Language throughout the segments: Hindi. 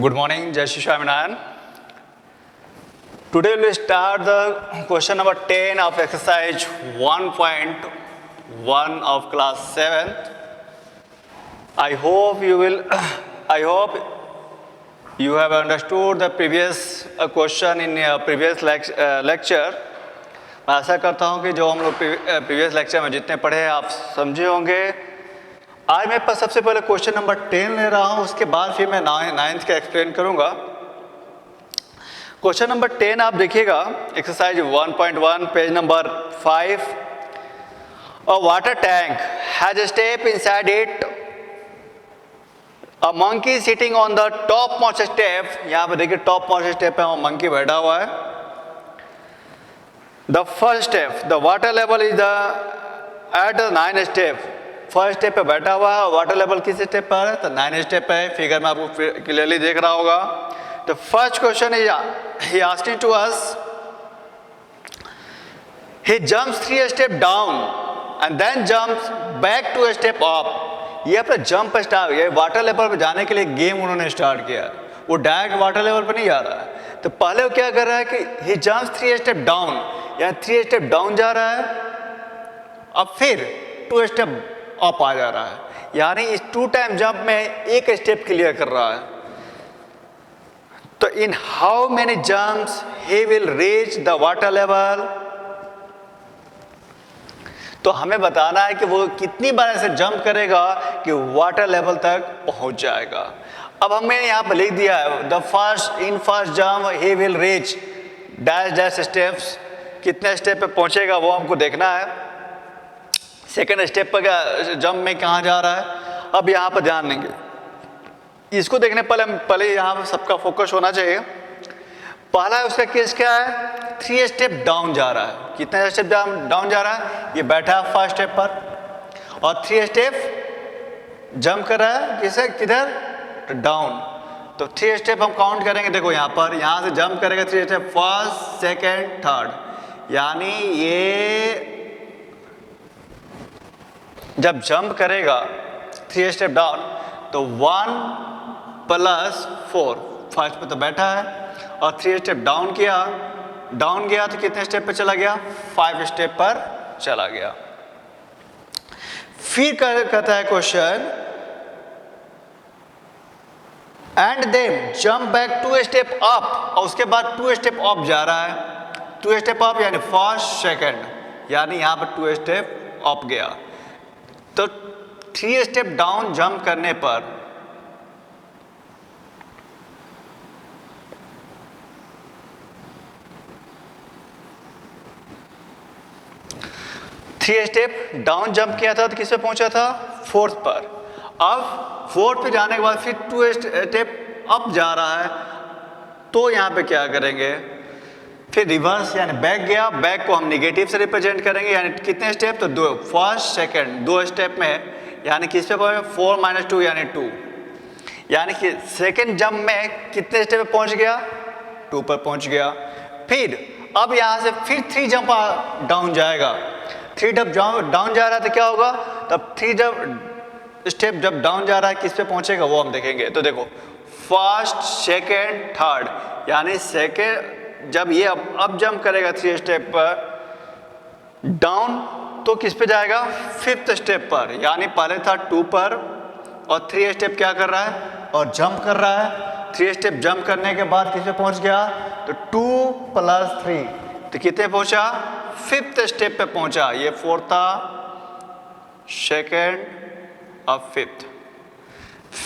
Good morning, Jai Shri Swaminarayan. Today we will start the question number 10 of exercise 1.1 of class 7th. I hope you have understood the previous question in previous lecture. मैं आशा करता हूँ कि जो हम लोग प्रीवियस लेक्चर में जितने पढ़े हैं आप समझे होंगे. आज मैं पर सबसे पहले क्वेश्चन नंबर 10 ले रहा हूँ, उसके बाद फिर मैं 9th का एक्सप्लेन करूँगा. क्वेश्चन नंबर 10 आप देखिएगा, exercise 1.1 page number 5. A water tank has a step inside it. A monkey sitting on the top most step. यहाँ पे देखिए टॉप मोस्ट स्टेप पे वो मंकी बैठा हुआ है. The first step the water level is the at the 9 step. First step पे बैठा हुआ है. वाटर लेवल किस स्टेप पर है? तो 9 स्टेप पे है. फिगर में आपको क्लियरली देख रहा होगा. तो first question is he asking to us, he jumps 3 step down and then jumps back 2 step up. ये अपना जंप स्टार्ट, ये वाटर लेवल पे जाने के लिए गेम उन्होंने स्टार्ट किया. वो डायरेक्ट वाटर लेवल पे नहीं जा रहा है. तो पहले वो क्या कर रहा है कि ही जंप्स 3 स्टेप डाउन, या 3 स्टेप डाउन जा रहा है, अब फिर 2 स्टेप अप आ जा रहा है. यानी इस 2 टाइम जंप में 1 स्टेप क्लियर कर रहा है. तो in how many jumps he will reach the water level. तो हमें बताना है कि वो कितनी बार ऐसे जंप करेगा कि वाटर लेवल तक पहुंच जाएगा. अब हमें यहाँ पर लिख दिया है the first jump he will reach dash dash steps. कितने स्टेप पे पहुंचेगा वो हमको देखना है. सेकेंड स्टेप पर जंप में कहाँ जा रहा है. अब यहाँ पर ध्यान देंगे, इसको देखने पहले यहाँ पर सबका फोकस होना चाहिए. पहला है उसका केस क्या है, 3 स्टेप डाउन जा रहा है. कितने स्टेप डाउन जा रहा है? ये बैठा है फर्स्ट स्टेप पर और 3 स्टेप जंप कर रहा है. किसे? किधर? डाउन. तो 3 स्टेप हम काउंट करेंगे. देखो यहाँ पर, यहाँ से जंप करेगा 3 स्टेप, फर्स्ट सेकेंड थर्ड. यानी ये जब जंप करेगा 3 स्टेप डाउन तो 1 + 4. फर्स्ट पे तो बैठा है और 3 स्टेप डाउन गया तो कितने स्टेप पे चला गया? 5 स्टेप पर चला गया. फिर कहता है question, and then jump back 2 step up. और उसके बाद 2 स्टेप अप जा रहा है. 2 स्टेप अप यानी फर्स्ट सेकेंड, यानी यहाँ पर 2 स्टेप अप गया. तो 3 स्टेप डाउन जंप करने पर किया था तो किस पे पहुंचा था? 4th पर. अब 4th पे जाने के बाद फिर 2 स्टेप अप जा रहा है. तो यहाँ पे क्या करेंगे? फिर रिवर्स यानी बैक गया. बैक को हम निगेटिव से रिप्रेजेंट करेंगे. यानी कितने स्टेप? तो 2. फर्स्ट सेकेंड 2 स्टेप में, यानी किस पे पहुंचे? 4 - 2 यानी 2. यानी कि सेकेंड जंप में कितने स्टेप पे पहुंच गया? 2 पर पहुंच गया. फिर अब यहाँ से फिर 3 जंप डाउन जाएगा. 3 जंप डाउन जा रहा है तो क्या होगा? तब 3 स्टेप जब डाउन जा रहा है किस पे पहुंचेगा वो हम देखेंगे. तो देखो फर्स्ट सेकेंड थर्ड, यानी सेकेंड जब ये अब जंप करेगा 3 स्टेप पर डाउन तो किस पे जाएगा? 5th स्टेप पर. यानी पहले था 2 पर और 3 स्टेप क्या कर रहा है? और जंप कर रहा है. 3 स्टेप जंप करने के बाद किस पे पहुंच गया? तो 2 + 3 तो कितने पहुंचा? 5th स्टेप पे पहुंचा. ये 4th था, सेकेंड और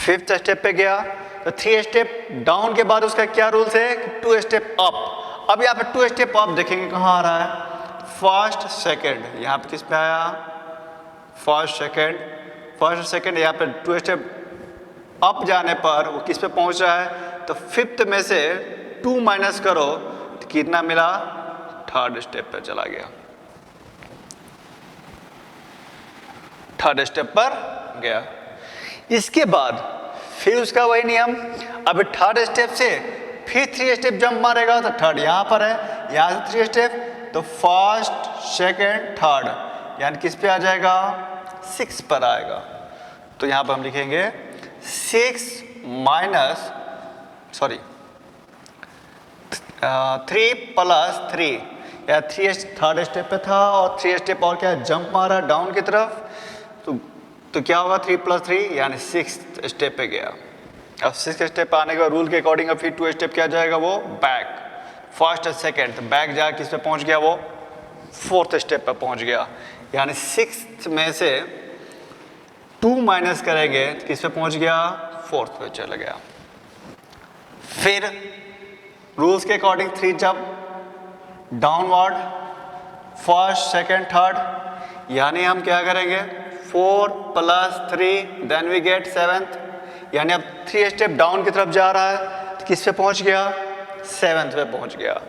5th स्टेप पे गया. तो 3 स्टेप डाउन के बाद उसका क्या रूल्स है? 2 स्टेप अप. अब यहाँ पे 2 स्टेप अप देखेंगे कहाँ आ रहा है? First second. यहाँ पे किस पे आया? First second. यहाँ पे 2 स्टेप अप जाने पर वो किस पे पहुँच रहा है? तो 5th में से 2 माइनस करो तो कितना मिला? 3rd स्टेप पे चला गया. 3rd स्टेप पर गया. इसके बाद फिर उसका वही नियम. अब 3rd स्टेप से फिर 3 स्टेप जंप मारेगा तो 3rd यहाँ पर है. यहाँ से 3 स्टेप तो फर्स्ट सेकेंड थर्ड, यानी किस पे आ जाएगा? 6 पर आएगा. तो यहाँ पर हम लिखेंगे 6 - सॉरी 3+3 या 3 थर्ड स्टेप पे था और 3 स्टेप और क्या जंप मारा डाउन की तरफ, तो क्या होगा 3+3 यानी 6 स्टेप पे गया। अब 6 स्टेप पे आने के बाद रूल के अकॉर्डिंग अब फिर 2 स्टेप क्या जाएगा वो बैक, फर्स्ट और सेकेंड, तो बैक जा किस पे पहुंच गया वो 4th स्टेप पे पहुंच गया, यानी 6 में से 2 माइनस करेंगे तो किस पे पहुंच गया 4th पे चला गया। फिर रूल्स के according 3 jump downward, first second third, यानी हम क्या करेंगे 4+3 देन वी गेट 7th, यानी अब 3 स्टेप डाउन की तरफ जा रहा है तो किस पे पहुंच गया 7th पे पहुंच गया।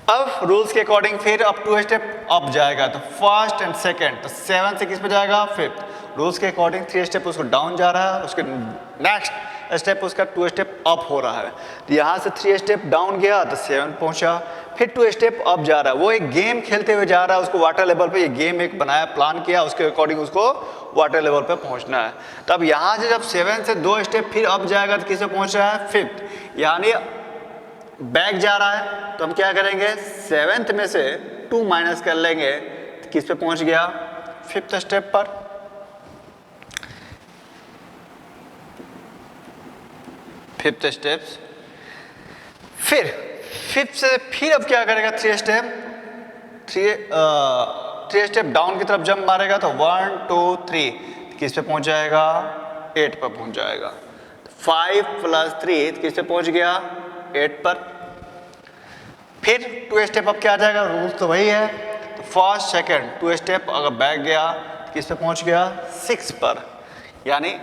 अब रूल्स के अकॉर्डिंग फिर अब 2 स्टेप अप जाएगा तो फर्स्ट एंड सेकेंड, तो 7 से किस पे जाएगा 5th। रूल्स के अकॉर्डिंग 3 स्टेप उसको डाउन जा रहा है, उसके नेक्स्ट स्टेप उसका 2 स्टेप अप हो रहा है, तो यहाँ से 3 स्टेप डाउन गया तो 7 पहुंचा, फिर 2 स्टेप अप जा रहा है। वो एक गेम खेलते हुए जा रहा है, उसको वाटर लेवल पे ये गेम एक बनाया प्लान किया, उसके अकॉर्डिंग उसको वाटर लेवल पे पहुंचना है। तब यहाँ से जब 7 से 2 स्टेप फिर अप जाएगा तो किसे पहुंच रहा है 5th, यानी बैक जा रहा है, तो हम क्या करेंगे 7th में से 2 माइनस कर लेंगे तो किस पे पहुंच गया 5th स्टेप पर। फिफ्थ स्टेप्स, फिर 5th से फिर अब क्या करेगा 3 स्टेप डाउन की तरफ जंप मारेगा तो 1 2 3 किस पे पहुंच जाएगा 8 पर पहुंच जाएगा। 5+3 किस पे पहुंच गया 8 पर। फिर 2 स्टेप अब क्या आ जाएगा, रूल्स तो वही है, तो फर्स्ट सेकेंड 2 स्टेप अगर बैक गया तो किस पे पहुंच गया 6 पर, यानी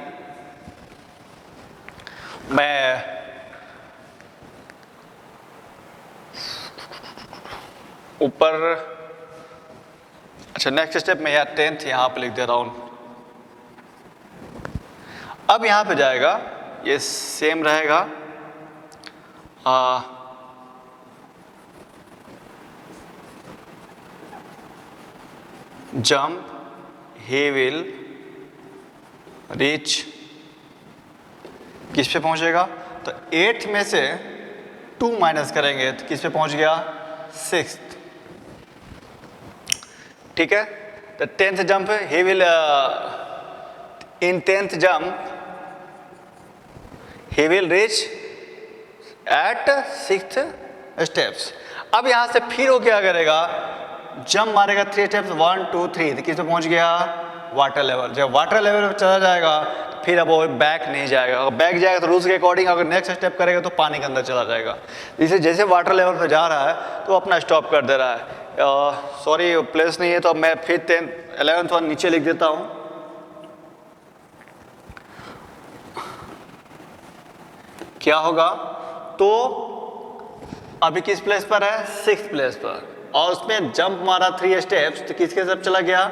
मैं ऊपर, अच्छा नेक्स्ट स्टेप में यार 10th यहां पे लिख दे रहा हूं। अब यहां पे जाएगा ये सेम रहेगा, जंप ही विल रीच किस पे पहुंचेगा, तो 8th में से 2 माइनस करेंगे तो किस पे पहुंच गया 6th, ठीक है। तो 10th jump he will in 10th jump he will reach at 6th steps. अब यहां से फिर वो क्या करेगा जंप मारेगा 3 स्टेप्स 1 2 3 तो किस पे पहुंच गया वाटर लेवल। जब वाटर लेवल पे चला जाएगा फिर अब वो बैक नहीं जाएगा, अगर बैक जाएगा तो रूल्स के अकॉर्डिंग अगर नेक्स्ट स्टेप करेगा तो पानी के अंदर चला जाएगा। जैसे जैसे वाटर लेवल पे जा रहा है तो अपना स्टॉप कर दे रहा है। सॉरी प्लेस नहीं है तो अब मैं फिर 11th वन नीचे लिख देता हूँ। क्या होगा तो अभी किस प्लेस पर है 6th प्लेस पर, और उसमें जंप मारा 3 स्टेप्स तो किसके तरफ चला गया,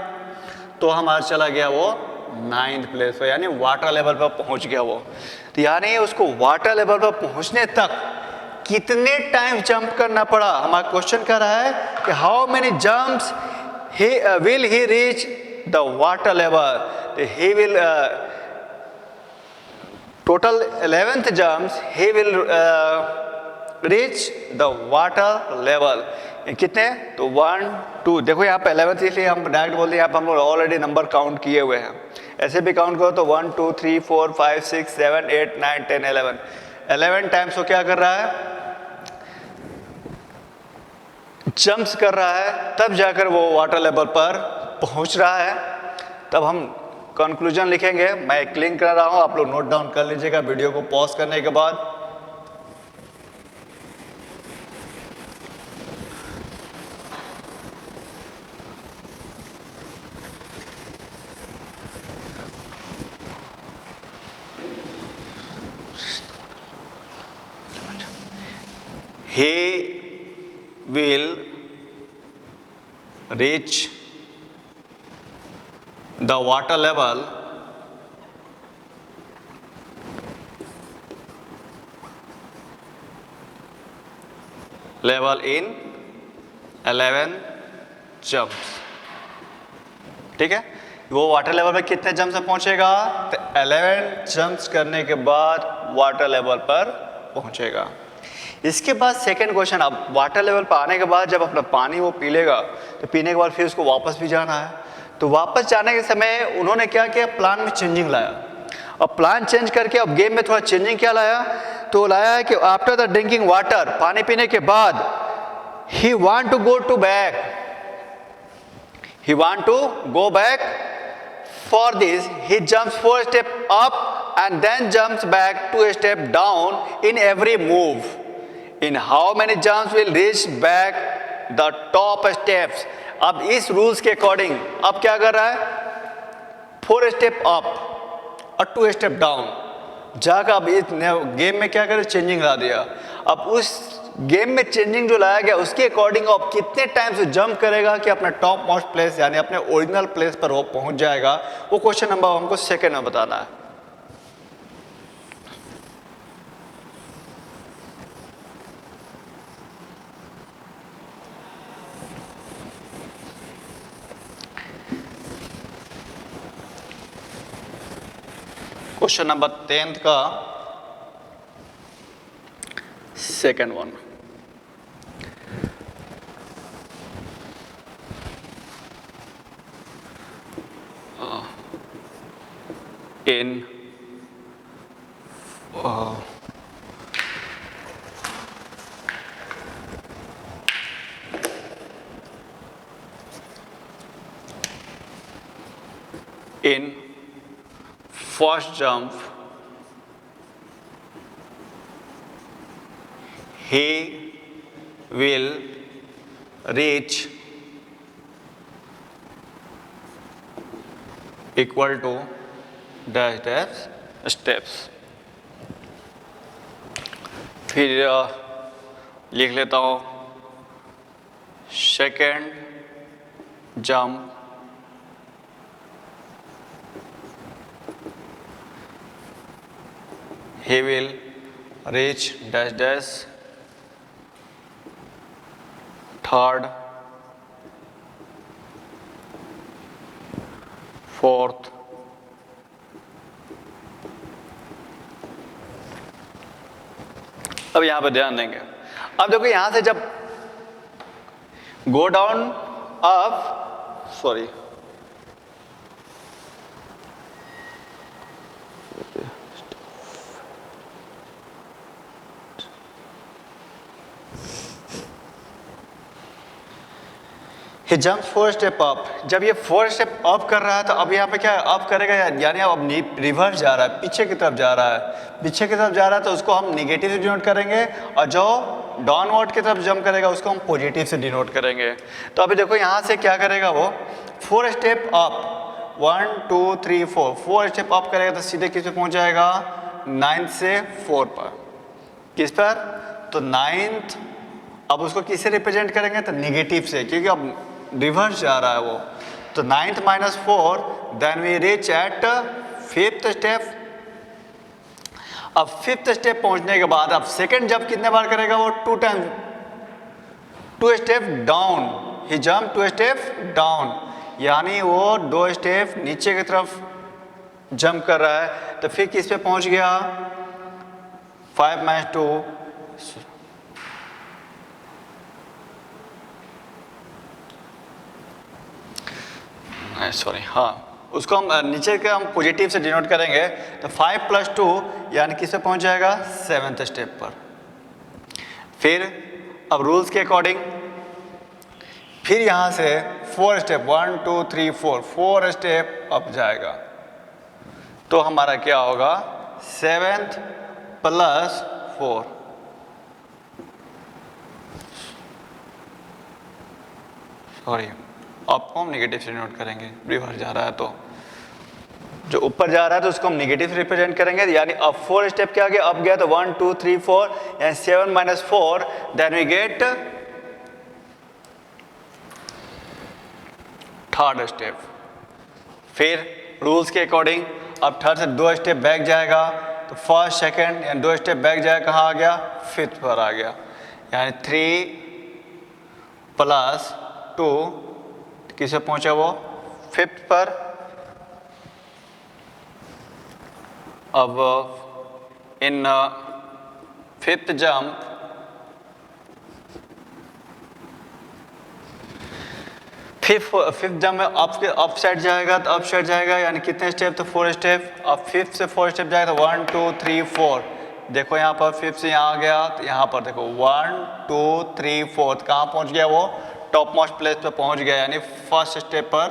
तो हमारा चला गया वो 9th प्लेस पर, यानी वाटर लेवल पर पहुंच गया वो। तो यानी उसको वाटर लेवल पर पहुंचने तक कितने टाइम जंप करना पड़ा, हमारा क्वेश्चन कर रहा है कि how many jumps will he reach the water level. He will total 11th jumps he will reach the water level, कितने तो 1 2, देखो यहाँ पे 11th इसलिए हम डायरेक्ट बोलते हैं, यहाँ पे हम लोग ऑलरेडी नंबर काउंट किए हुए हैं, ऐसे भी काउंट करो तो 1 2 3 4 5 6 7 8 9 10 11 टाइम्स वो क्या कर रहा है जंप्स कर रहा है, तब जाकर वो वाटर लेवल पर पहुंच रहा है। तब हम कंक्लूजन लिखेंगे, मैं एक लिंक कर रहा हूँ, आप लोग नोट डाउन कर लीजिएगा वीडियो को पॉज करने के बाद। He will reach the water level in 11 jumps, ठीक है। वो वाटर लेवल पे कितने जंप से पहुंचेगा, तो 11 जंप्स करने के बाद वाटर लेवल पर पहुंचेगा। इसके बाद सेकेंड क्वेश्चन, अब वाटर लेवल पर आने के बाद जब अपना पानी वो पी लेगा तो पीने के बाद फिर उसको वापस भी जाना है। तो वापस जाने के समय उन्होंने क्या किया, प्लान में चेंजिंग लाया। अब प्लान चेंज करके अब गेम में थोड़ा चेंजिंग क्या लाया, तो लाया है कि आफ्टर द ड्रिंकिंग वाटर, पानी पीने के बाद he want to go to back, he want to go back. For this he jumps 4 steps up and then jumps back 2 steps down in every move. In how many jumps will reach back the top steps? अब इस रूल्स के अकॉर्डिंग अब क्या कर रहा है, 4 स्टेप अप और 2 स्टेप डाउन जाकर अब इस गेम में क्या करे, चेंजिंग ला दिया। अब उस गेम में चेंजिंग जो लाया गया उसके अकॉर्डिंग अब कितने टाइम से जंप करेगा कि अपना टॉप मोस्ट प्लेस यानी अपने ओरिजिनल प्लेस पर वो पहुंच जाएगा, वो क्वेश्चन नंबर हमको सेकंड में बताना है। क्वेश्चन नंबर 10 का second one, in in first jump he will reach equal to dash dash steps। फिर लिख लेता हूँ second jump he will reach dash dash third fourth अब यहां पर ध्यान देंगे। अब देखो यहां से जब go down up, sorry he jumps 4 step up, जब ये 4 स्टेप अप कर रहा है तो अब यहाँ पे क्या अप करेगा, यानी अब रिवर्स जा रहा है, पीछे की तरफ जा रहा है, पीछे की तरफ जा रहा है तो उसको हम निगेटिव से डिनोट करेंगे और जो डाउनवर्ड की तरफ जंप करेगा उसको हम पॉजिटिव से डिनोट करेंगे। तो अभी देखो यहाँ से क्या करेगा वो 4 स्टेप अप, 1 2 3 4, 4 स्टेप अप करेगा तो सीधे किस पे पहुँच जाएगा, 9 से 4 पर। किस पर, तो 9th, अब उसको किससे रिप्रेजेंट करेंगे, तो निगेटिव से, क्योंकि अब रिवर्स जा रहा है वो। तो 9th minus 4, then we reach at 5th step. अब 5th स्टेप पहुंचने के बाद अब सेकंड जंप कितने बार करेगा वो, 2 टाइम, 2 स्टेप डाउन, ही जंप 2 स्टेप डाउन, यानी वो 2 स्टेप नीचे की तरफ जंप कर रहा है। तो फिर किस पे पहुंच गया, 5 minus 2, सॉरी, हाँ उसको हम नीचे के हम पॉजिटिव से डिनोट करेंगे। तो 5 + 2 यानी किस पे पहुंच जाएगा, 7th स्टेप पर। फिर अब रूल्स के अकॉर्डिंग फिर यहाँ से 4 स्टेप, 1 2 3 4, 4 स्टेप अप जाएगा। तो हमारा क्या होगा, 7th + 4, सॉरी अप को हम निगेटिव से डिनोट करेंगे, रिवर्स जा रहा है तो जो ऊपर जा रहा है तो उसको हम निगेटिव रिप्रेजेंट करेंगे, यानी अब 4 स्टेप क्या गया, अप गया तो 1 2 3 4, यानी 7 minus 4, then we get third step. फिर रूल्स के अकॉर्डिंग अब थर्ड से 2 स्टेप बैक जाएगा, तो फर्स्ट सेकंड यानी 2 स्टेप बैक जाएगा, कहाँ आ गया, 5th पर आ गया, यानी 3 + 2 किसे पहुंचा वो, 5th पर। अब in fifth jump fifth jump में अप साइड जाएगा तो अप साइड जाएगा, यानी कितने स्टेप, तो 4 स्टेप। अब फिफ्थ से 4 स्टेप जाएगा तो 1 2 3 4। देखो यहाँ पर फिफ्थ से यहाँ आ गया तो यहाँ पर देखो 1 2 3 4 कहाँ पहुँच गया वो, टॉप मोस्ट प्लेस पे पहुँच गया, यानी फर्स्ट स्टेप पर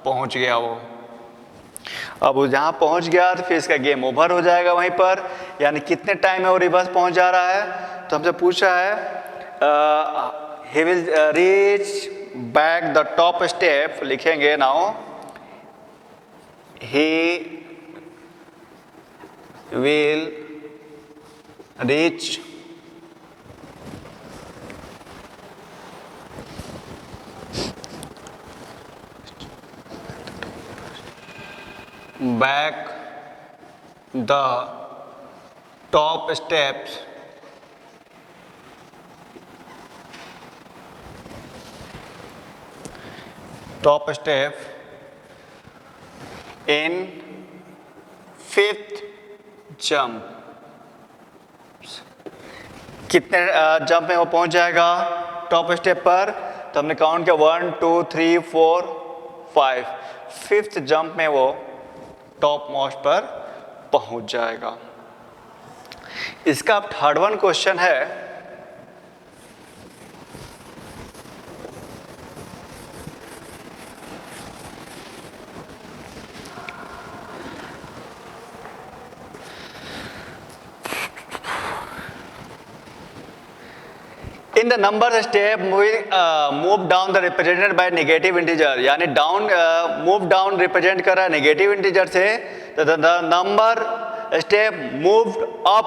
पहुँच गया वो। अब वो जहाँ पहुँच गया तो फिर इसका गेम ओवर हो जाएगा वहीं पर, यानी कितने टाइम में वो रिवर्स पहुँच जा रहा है। तो हमसे पूछा है he will reach back the top step, लिखेंगे now he will reach back the top steps in fifth jump. कितने जंप में वो पहुंच जाएगा टॉप स्टेप पर, तो हमने काउंट किया 1 2 3 4 5। फिफ्थ जंप में वो टॉप मोस्ट पर पहुंच जाएगा। इसका अब थर्ड वन क्वेश्चन है, in the number step move down the represented by negative integer, यानी डाउन मूव डाउन रिप्रेजेंट कर रहा है नेगेटिव इंटीजर से, the number step moved up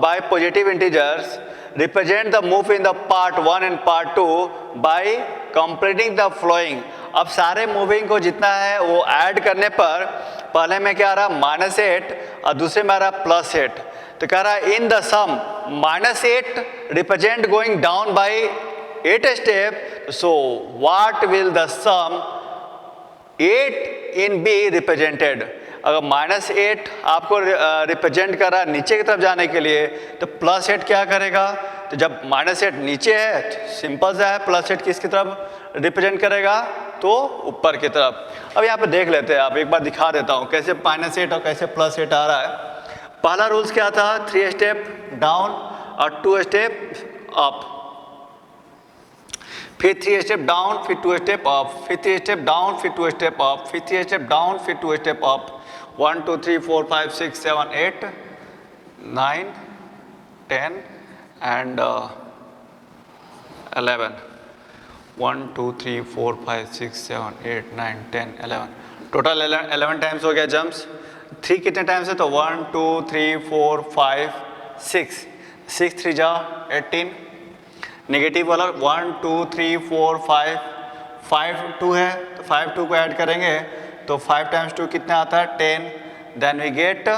by positive integers represent the move in the part 1 and part 2 bye completing the flowing. अब सारे मूविंग को जितना है वो ऐड करने पर पहले में क्या आ रहा -8 और दूसरे में आ रहा +8। तो कह रहा है in the sum -8 represent going down by 8 step, so what will the sum 8 in be represented. अगर -8 आपको रिप्रेजेंट कर रहा है नीचे की तरफ जाने के लिए, तो +8 क्या करेगा, तो जब -8 नीचे है तो सिंपल सा है, +8 किसकी तरफ रिप्रेजेंट करेगा, तो ऊपर की तरफ। अब यहाँ पे देख लेते हैं, आप एक बार दिखा देता हूँ कैसे -8 और कैसे +8 आ रहा है। पहला रूल्स क्या था, 3 स्टेप डाउन और 2 स्टेप अप, फिर 3 स्टेप डाउन, फिर 2 स्टेप अप, फिर 3 स्टेप डाउन, फिर 2 स्टेप अप, फिर 3 स्टेप डाउन, फिर 2 step up. 1 2 3 4 5 6 7 8 9 10 and 11। 1 2 3 4 5 6 7 8 9 10 11, total 11 times हो गया जंप्स। 3 कितने टाइम्स है, तो 1 2 3 4 5 6, 6 3 जा 18। नेगेटिव वाला 1 2 3 4 5 5 2 है, तो 5 2 को ऐड करेंगे तो 5 टाइम्स 2 कितना आता है, 10। देन वी गेट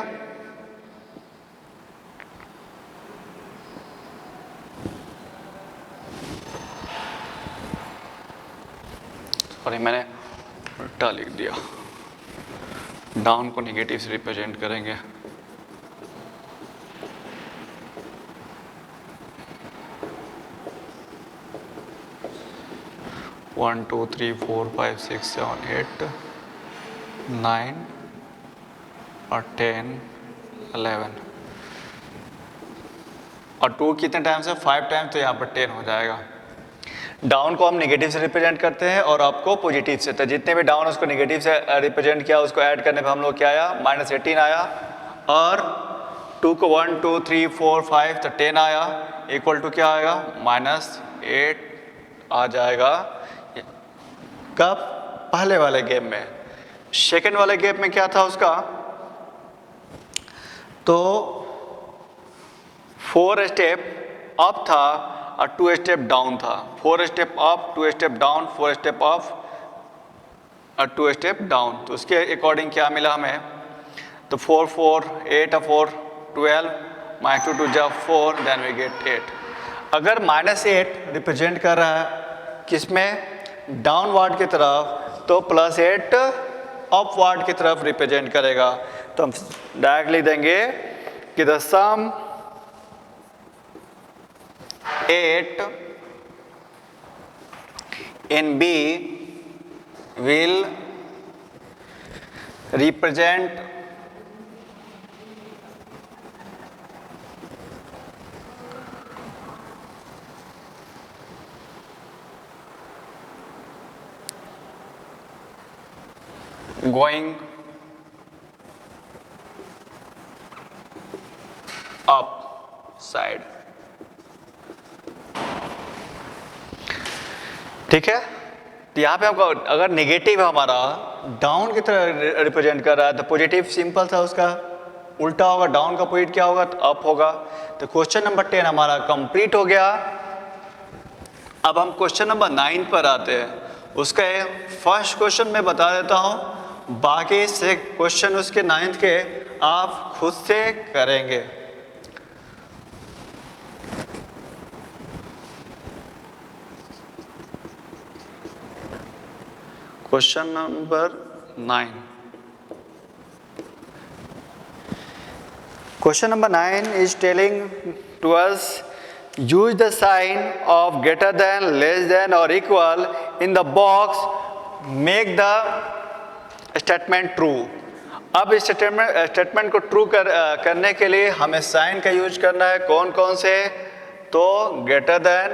सॉरी मैंने उल्टा लिख दिया, डाउन को नेगेटिव से रिप्रेजेंट करेंगे। One two three four five six seven eight 9 और 10 11 और 2 कितने टाइम्स है, 5 टाइम्स, तो यहाँ पर 10 हो जाएगा। डाउन को हम नेगेटिव से रिप्रेजेंट करते हैं और अप को पॉजिटिव से, तो जितने भी डाउन उसको नेगेटिव से रिप्रेजेंट किया उसको ऐड करने पर हम लोग क्या आया, -18 आया। और 2 को 1 2 3 4 5 तो 10 आया, इक्वल टू क्या आएगा, -8 आ जाएगा। कब, पहले वाले गेम में। सेकेंड वाले गेम में क्या था उसका, तो 4 स्टेप अप था और 2 स्टेप डाउन था। 4 step up, 2 step down, 4 step up और 2 स्टेप डाउन। तो उसके अकॉर्डिंग क्या मिला हमें, तो 4 4 8 और 4 12 -2 2 जा 4, देन वी गेट 8। अगर -8 रिप्रेजेंट कर रहा है किसमें, डाउनवर्ड की तरफ, तो +8 अपवर्ड की तरफ रिप्रेजेंट करेगा। तो हम डायरेक्ट लिख देंगे कि the sum 8 in B will represent going up side. ठीक है, तो यहाँ पे हमको अगर नेगेटिव हमारा डाउन की तरह रिप्रेजेंट कर रहा है तो पॉजिटिव सिंपल था, उसका उल्टा होगा, डाउन का पॉइंट क्या होगा तो अप होगा। तो क्वेश्चन नंबर 10 हमारा कंप्लीट हो गया। अब हम क्वेश्चन नंबर 9 पर आते हैं। उसका फर्स्ट क्वेश्चन मैं बता देता हूँ, बाकी से क्वेश्चन उसके 9th के आप खुद से करेंगे। Question number 9। Question number 9 is telling to us, use the sign of greater than, less than or equal in the box, make the statement true। अब इस स्टेटमेंट को ट्रू करने के लिए हमें साइन का यूज करना है। कौन कौन से? तो ग्रेटर देन,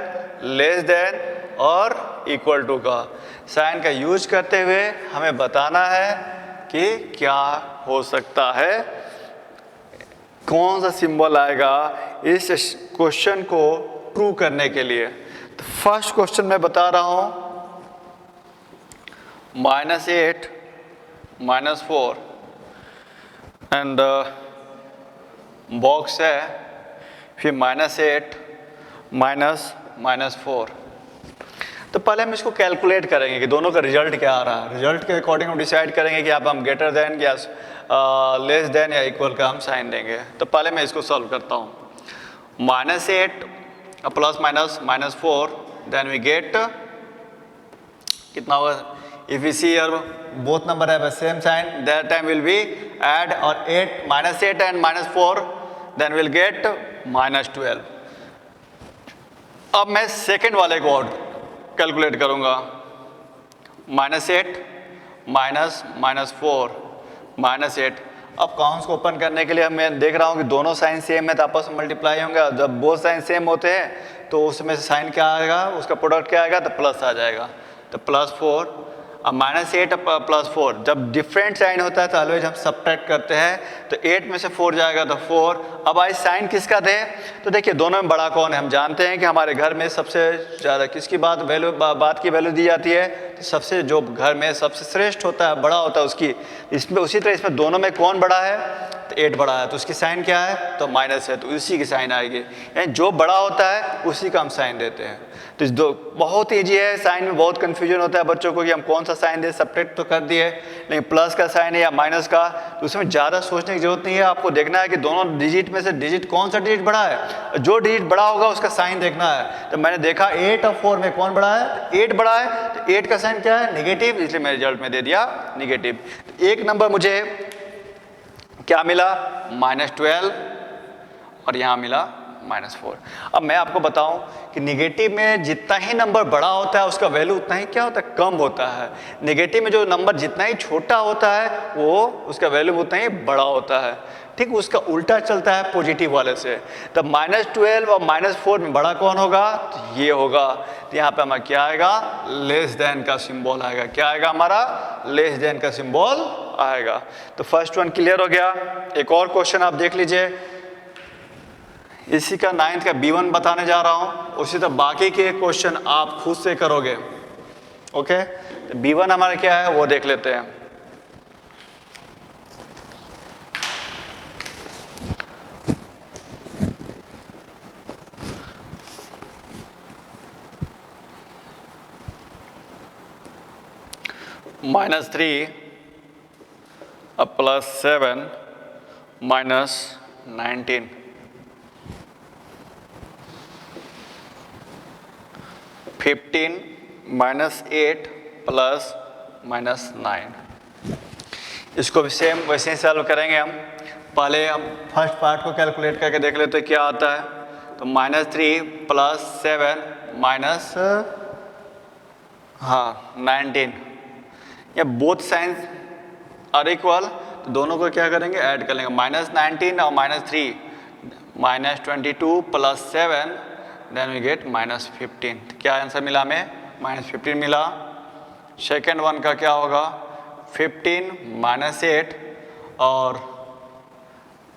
लेस देन और इक्वल टू का साइन का यूज करते हुए हमें बताना है कि क्या हो सकता है, कौन सा सिंबल आएगा इस क्वेश्चन को ट्रू करने के लिए। तो फर्स्ट क्वेश्चन मैं बता रहा हूं, -8 -4 एंड बॉक्स है, फिर -8 -4। तो पहले हम इसको कैलकुलेट करेंगे कि दोनों का रिजल्ट क्या आ रहा है। रिजल्ट के अकॉर्डिंग हम डिसाइड करेंगे कि आप हम ग्रेटर देन या लेस देन या इक्वल का हम साइन देंगे। तो पहले मैं इसको सॉल्व करता हूँ। -8 plus minus -4 then we get कितना होगा? If we see here both number have same sign, that time will be add और 8 -8 एंड -4 देन विल गेट -12। अब मैं सेकेंड वाले को और कैलकुलेट करूंगा। -8 -4 -8। अब काउंट्स को ओपन करने के लिए मैं देख रहा हूं कि दोनों साइन सेम है तो आपस में मल्टीप्लाई होंगे। जब बोथ साइन सेम होते हैं तो उसमें से साइन क्या आएगा, उसका प्रोडक्ट क्या आएगा? तो प्लस आ जाएगा। तो +4। अब -8 +4 जब डिफरेंट साइन होता है तो ऑलवेज हम सब्ट्रैक्ट करते हैं। तो 8 में से 4 जाएगा तो 4। अब आज साइन किसका दे? तो देखिए दोनों में बड़ा कौन है? हम जानते हैं कि हमारे घर में सबसे ज़्यादा किसकी बात की वैल्यू दी जाती है? तो सबसे जो घर में सबसे श्रेष्ठ होता है, बड़ा होता है उसकी। इसमें उसी तरह इसमें दोनों में कौन बड़ा है? तो 8 बड़ा है, तो उसकी साइन क्या है? तो माइनस है, तो उसी की साइन आएगी। यानी जो बड़ा होता है उसी का हम साइन देते हैं। तो इस दो बहुत ईजी है। साइन में बहुत कन्फ्यूजन होता है बच्चों को कि हम कौन सा साइन दे। सब्ट्रैक्ट तो कर दिए, लेकिन प्लस का साइन है या माइनस का, तो उसमें ज़्यादा सोचने की जरूरत नहीं है। आपको देखना है कि दोनों डिजिट में से डिजिट कौन सा डिजिट बड़ा है, जो डिजिट बड़ा होगा उसका साइन देखना है। तो मैंने देखा 8 और 4 में कौन बड़ा है? 8 बड़ा है, तो 8 का साइन क्या है? नेगेटिव, इसलिए मैं रिजल्ट में दे दिया नेगेटिव। तो एक नंबर मुझे क्या मिला? -12 और यहाँ मिला -4। अब मैं आपको बताऊं कि नेगेटिव में जितना ही नंबर बड़ा होता है उसका वैल्यू उतना ही क्या होता है? कम होता है। नेगेटिव में जो नंबर जितना ही छोटा होता है वो उसका वैल्यू उतना ही बड़ा होता है। ठीक, उसका उल्टा चलता है पॉजिटिव वाले से। तब -12 और -4 में बड़ा कौन होगा? तो ये होगा। तो यहाँ पे हमारा क्या आएगा? लेस देन का सिंबल आएगा। क्या आएगा हमारा? लेस देन का सिंबल आएगा। तो फर्स्ट वन क्लियर हो गया। एक और क्वेश्चन आप देख लीजिए, इसी का 9th का B1 बताने जा रहा हूं। उसी तरह बाकी के क्वेश्चन आप खुद से करोगे। ओके, तो B1 हमारा क्या है वो देख लेते हैं। -3 +7 -19। -8 +9। इसको भी सेम वैसे ही सॉल्व करेंगे हम। पहले हम फर्स्ट पार्ट को कैलकुलेट करके देख लेते हैं क्या आता है। तो -3 + 7 माइनस 19, या बोथ साइंस आर इक्वल, तो दोनों को क्या करेंगे, ऐड कर लेंगे। -19 और -3 -22 + 7 देन वी गेट -15। क्या आंसर मिला हमें, -15 मिला। सेकेंड वन का क्या होगा, 15 -8 और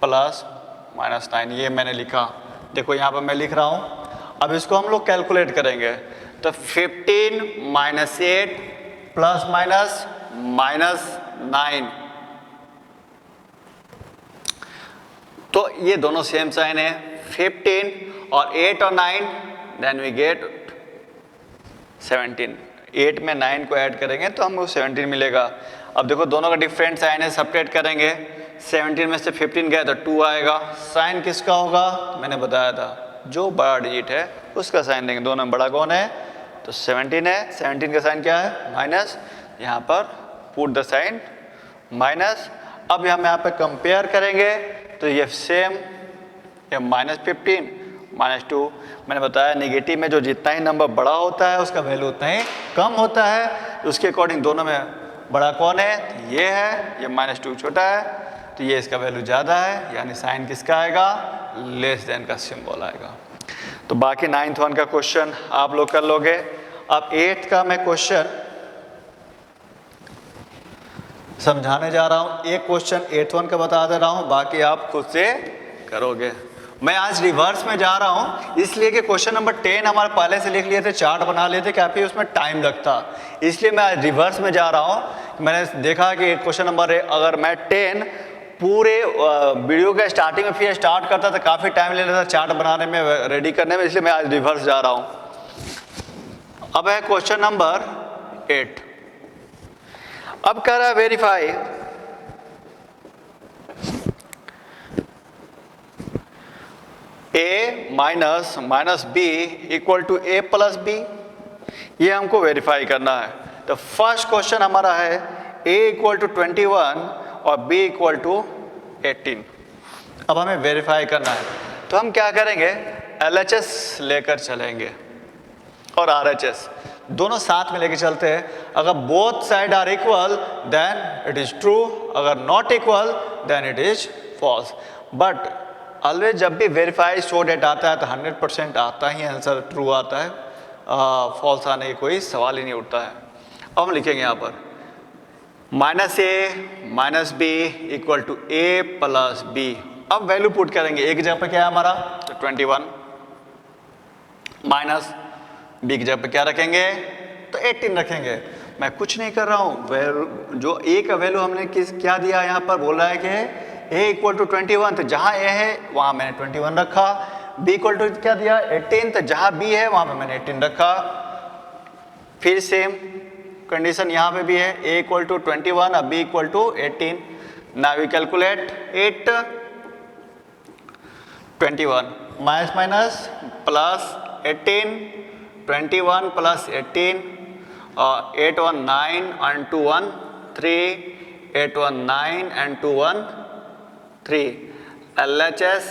प्लस -9, ये मैंने लिखा। देखो यहाँ पर मैं लिख रहा हूँ। अब इसको हम लोग कैलकुलेट करेंगे, तो 15 -8 ± -9, तो ये दोनों सेम साइन है। 15 और 8 और 9 देन वी गेट 17। 8 में 9 को ऐड करेंगे तो हमको 17 मिलेगा। अब देखो दोनों का डिफरेंट साइन है, सेपरेट करेंगे। 17 में से 15 गया तो 2 आएगा। साइन किसका होगा, मैंने बताया था जो बड़ा डिजिट है उसका साइन देंगे। दोनों में बड़ा कौन है, तो 17 है। 17 का साइन क्या है, माइनस। यहाँ पर पुट द साइन माइनस। अब हम यहाँ पे कंपेयर करेंगे तो ये सेम, ये -15 -2। मैंने बताया नेगेटिव में जो जितना ही नंबर बड़ा होता है उसका वैल्यू उतना ही कम होता है। उसके अकॉर्डिंग दोनों में बड़ा कौन है, ये है। ये -2 छोटा है तो ये इसका वैल्यू ज़्यादा है, यानी साइन किसका आएगा, लेस देन का सिंबल आएगा। तो बाकी 9th वन का क्वेश्चन आप लोग कर लोगे। अब 8th का मैं क्वेश्चन समझाने जा रहा हूँ। एक क्वेश्चन 8th वन का बता दे रहा हूँ, बाकी आप खुद से करोगे। मैं आज रिवर्स में जा रहा हूँ इसलिए कि क्वेश्चन नंबर 10 हमारे पहले से लिख लिए थे, चार्ट बना लिए थे, काफ़ी उसमें टाइम लगता, इसलिए मैं आज रिवर्स में जा रहा हूँ। मैंने देखा कि क्वेश्चन नंबर अगर मैं 10 पूरे वीडियो के स्टार्टिंग में फिर स्टार्ट करता तो काफ़ी टाइम ले लेता चार्ट बनाने में, रेडी करने में, इसलिए मैं आज रिवर्स जा रहा हूँ। अब है क्वेश्चन नंबर 8। अब कह रहा है verify a minus b equal to a plus b, ये हमको वेरीफाई करना है। तो फर्स्ट क्वेश्चन हमारा है a इक्वल टू 21 और b इक्वल टू 18। अब हमें वेरीफाई करना है तो हम क्या करेंगे, LHS लेकर चलेंगे और RHS दोनों साथ में लेके चलते हैं। अगर both side are equal then it is true, अगर not equal then it is false. But always जब भी वेरीफाई शो डेट आता है तो 100% आता ही आंसर ट्रू आता है, फॉल्स आने की कोई सवाल ही नहीं उठता है। अब हम लिखेंगे यहाँ पर -a - b equal to a plus b। अब वैल्यू पुट करेंगे। a की जगह पर क्या है हमारा, तो 21, माइनस b की जगह पर क्या रखेंगे, तो 18 रखेंगे। मैं कुछ नहीं कर रहा हूँ, जो a का वैल्यू हमने क्या दिया, यहाँ पर बोल रहा है कि a इक्वल टू 21, तो जहाँ a है वहाँ मैंने 21 रखा। b इक्वल टू क्या दिया, 18, तो जहाँ b है वहाँ पे मैंने 18 रखा। फिर सेम कंडीशन यहाँ पे भी है, a इक्वल टू 21 और b equal to 18। Now we calculate 8 21 minus minus plus 18, 21 plus 18, 8 1 9 and 2 1 3, 8 1 9 and 2 1 3। LHS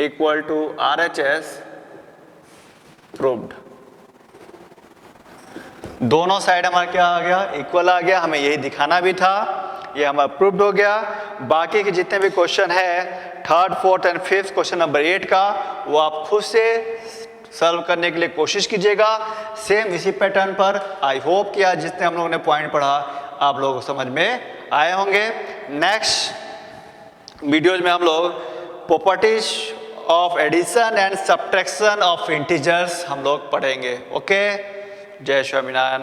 equal to RHS proved. दोनों साइड हमारा क्या आ गया, इक्वल आ गया। हमें यही दिखाना भी था, ये हमारा प्रूव्ड हो गया। बाकी के जितने भी क्वेश्चन है 3rd 4th and 5th question number 8 का, वो आप खुद से सॉल्व करने के लिए कोशिश कीजिएगा सेम इसी पैटर्न पर। आई होप कि आज जितने हम लोगों ने पॉइंट पढ़ा आप लोगों को समझ में आए होंगे। नेक्स्ट वीडियोज में हम लोग properties of addition and subtraction of integers हम लोग पढ़ेंगे। ओके, जय स्वामीनारायण।